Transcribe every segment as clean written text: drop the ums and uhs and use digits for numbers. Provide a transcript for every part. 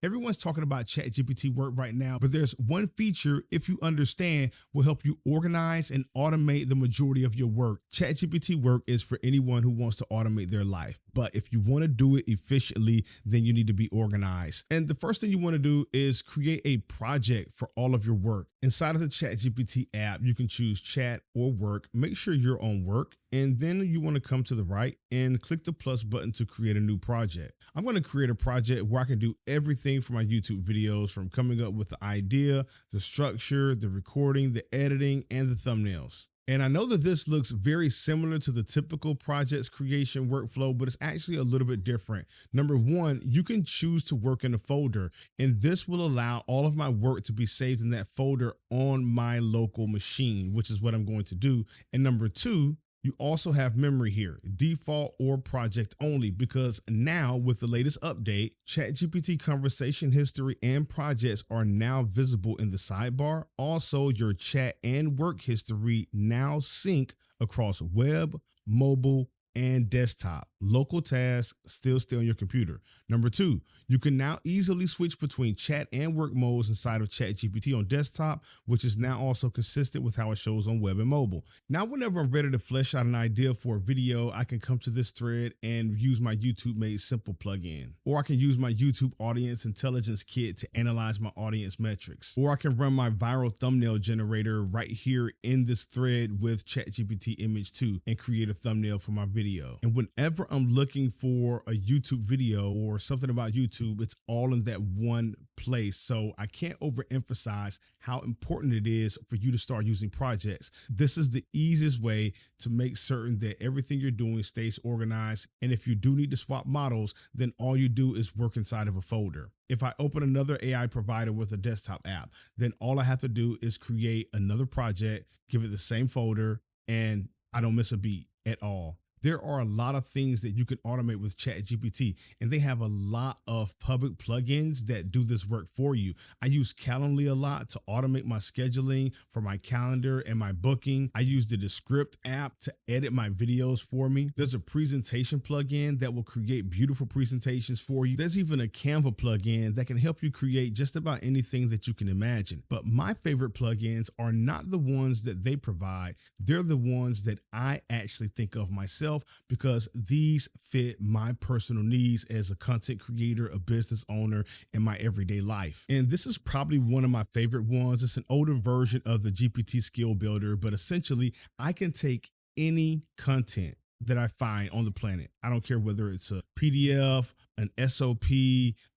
Everyone's talking about ChatGPT work right now, but there's one feature, if you understand, will help you organize and automate the majority of your work. ChatGPT work is for anyone who wants to automate their life. But if you want to do it efficiently, then you need to be organized. And the first thing you want to do is create a project for all of your work. Inside of the ChatGPT app, you can choose chat or work. Make sure you're on work. And then you want to come to the right and click the plus button to create a new project. I'm going to create a project where I can do everything for my YouTube videos, from coming up with the idea, the structure, the recording, the editing, and the thumbnails. And I know that this looks very similar to the typical projects creation workflow, but it's actually a little bit different. Number one, you can choose to work in a folder, and this will allow all of my work to be saved in that folder on my local machine, which is what I'm going to do. And number two, you also have memory here, default or project only, because now with the latest update, ChatGPT conversation history and projects are now visible in the sidebar. Also, your chat and work history now sync across web, mobile, and desktop. Local tasks still stay on your computer. Number two, you can now easily switch between chat and work modes inside of ChatGPT on desktop, which is now also consistent with how it shows on web and mobile. Now, whenever I'm ready to flesh out an idea for a video, I can come to this thread and use my YouTube Made Simple plugin. Or I can use my YouTube Audience Intelligence Kit to analyze my audience metrics. Or I can run my viral thumbnail generator right here in this thread with ChatGPT Image 2 and create a thumbnail for my video. And whenever I'm looking for a YouTube video or something about YouTube, it's all in that one place. So I can't overemphasize how important it is for you to start using projects. This is the easiest way to make certain that everything you're doing stays organized. And if you do need to swap models, then all you do is work inside of a folder. If I open another AI provider with a desktop app, then all I have to do is create another project, give it the same folder, and I don't miss a beat at all. There are a lot of things that you can automate with ChatGPT, and they have a lot of public plugins that do this work for you. I use Calendly a lot to automate my scheduling for my calendar and my booking. I use the Descript app to edit my videos for me. There's a presentation plugin that will create beautiful presentations for you. There's even a Canva plugin that can help you create just about anything that you can imagine. But my favorite plugins are not the ones that they provide. They're the ones that I actually think of myself, because these fit my personal needs as a content creator, a business owner, in my everyday life. And this is probably one of my favorite ones. It's an older version of the GPT skill builder, but essentially I can take any content that I find on the planet. I don't care whether it's a PDF, an SOP,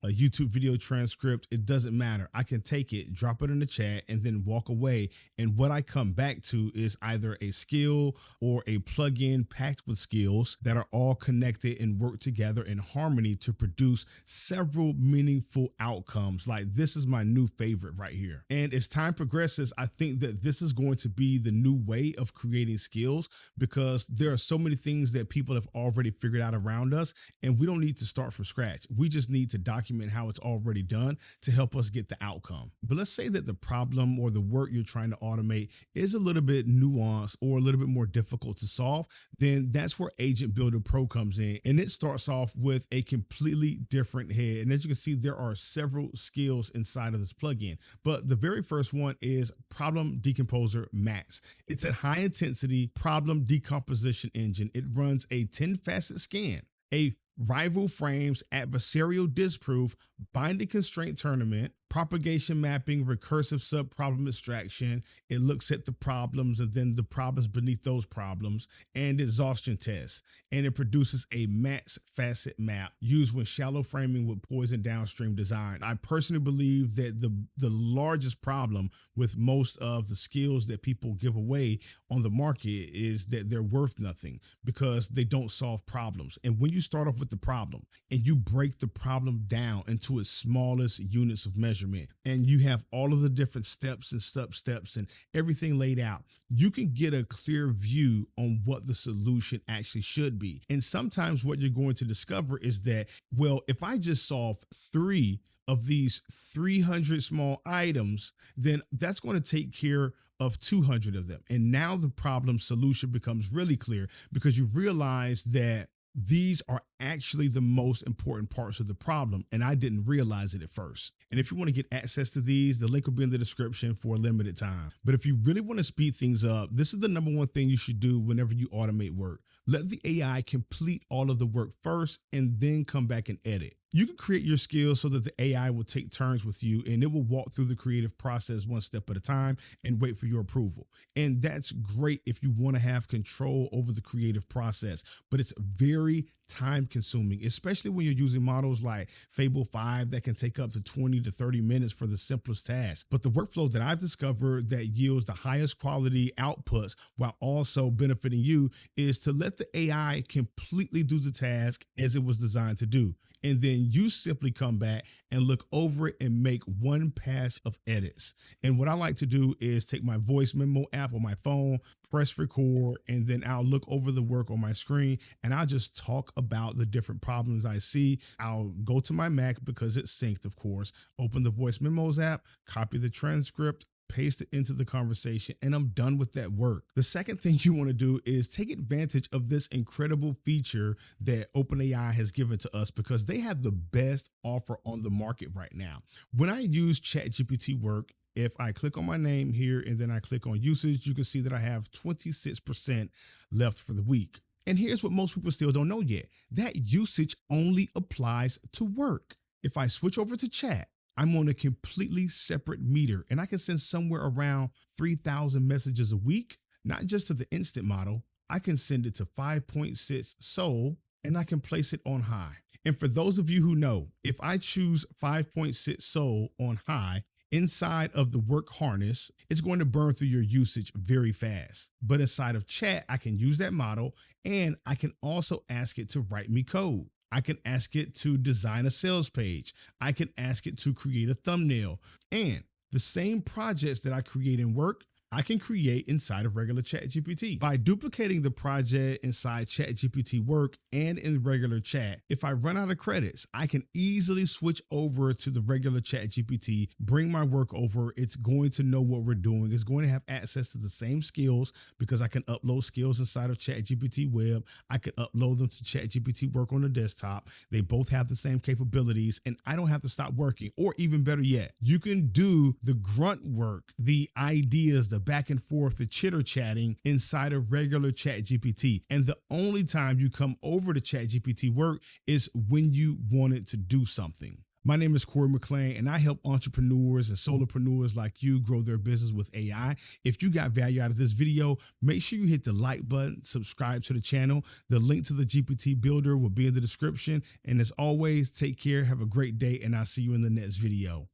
a YouTube video transcript, it doesn't matter. I can take it, drop it in the chat, and then walk away. And what I come back to is either a skill or a plugin packed with skills that are all connected and work together in harmony to produce several meaningful outcomes. Like, this is my new favorite right here. And as time progresses, I think that this is going to be the new way of creating skills, because there are so many things that people have already figured out around us, and we don't need to start from scratch. We just need to document how it's already done to help us get the outcome. But let's say that the problem or the work you're trying to automate is a little bit nuanced or a little bit more difficult to solve. Then that's where Agent Builder Pro comes in, and it starts off with a completely different head. And as you can see, there are several skills inside of this plugin, but the very first one is Problem Decomposer Max. It's a high intensity problem decomposition engine. It runs a 10-facet scan, a rival frames, adversarial disproof, binding constraint tournament, propagation mapping, recursive subproblem extraction. It looks at the problems and then the problems beneath those problems, and exhaustion tests. And it produces a max facet map used when shallow framing would poison downstream design. I personally believe that the largest problem with most of the skills that people give away on the market is that they're worth nothing because they don't solve problems. And when you start off with the problem and you break the problem down into its smallest units of measurement, and you have all of the different steps and sub-steps and everything laid out, you can get a clear view on what the solution actually should be. And sometimes what you're going to discover is that, well, if I just solve 3 of these 300 small items, then that's going to take care of 200 of them. And now the problem solution becomes really clear, because you realize that These are actually the most important parts of the problem, and I didn't realize it at first. And if you want to get access to these, the link will be in the description for a limited time. But if you really want to speed things up, this is the number one thing you should do whenever you automate work. Let the AI complete all of the work first and then come back and edit. You can create your skills so that the AI will take turns with you and it will walk through the creative process one step at a time and wait for your approval. And that's great if you want to have control over the creative process, but it's very time consuming, especially when you're using models like Fable 5 that can take up to 20 to 30 minutes for the simplest task. But the workflow that I've discovered that yields the highest quality outputs while also benefiting you is to let the AI completely do the task as it was designed to do. And then you simply come back and look over it and make one pass of edits. And what I like to do is take my voice memo app on my phone, press record, and then I'll look over the work on my screen and I'll just talk about the different problems I see. I'll go to my Mac because it's synced, of course, open the voice memos app, copy the transcript, paste it into the conversation, and I'm done with that work. The second thing you want to do is take advantage of this incredible feature that OpenAI has given to us because they have the best offer on the market right now. When I use ChatGPT work, if I click on my name here and then I click on usage, you can see that I have 26% left for the week. And here's what most people still don't know yet. That usage only applies to work. If I switch over to chat, I'm on a completely separate meter and I can send somewhere around 3,000 messages a week, not just to the instant model. I can send it to 5.6 Soul and I can place it on high. And for those of you who know, if I choose 5.6 Soul on high, inside of the work harness, it's going to burn through your usage very fast. But inside of chat, I can use that model and I can also ask it to write me code. I can ask it to design a sales page. I can ask it to create a thumbnail. And the same projects that I create in work, I can create inside of regular ChatGPT. By duplicating the project inside ChatGPT work and in regular chat, if I run out of credits, I can easily switch over to the regular ChatGPT, bring my work over. It's going to know what we're doing. It's going to have access to the same skills because I can upload skills inside of ChatGPT web. I can upload them to ChatGPT work on the desktop. They both have the same capabilities and I don't have to stop working. Or even better yet, you can do the grunt work, the ideas, the back and forth, the chitter chatting inside of regular ChatGPT. And the only time you come over to ChatGPT work is when you want it to do something. My name is Corey McClain, and I help entrepreneurs and solopreneurs like you grow their business with AI. If you got value out of this video, make sure you hit the like button, subscribe to the channel. The link to the GPT builder will be in the description. And as always, take care, have a great day, and I'll see you in the next video.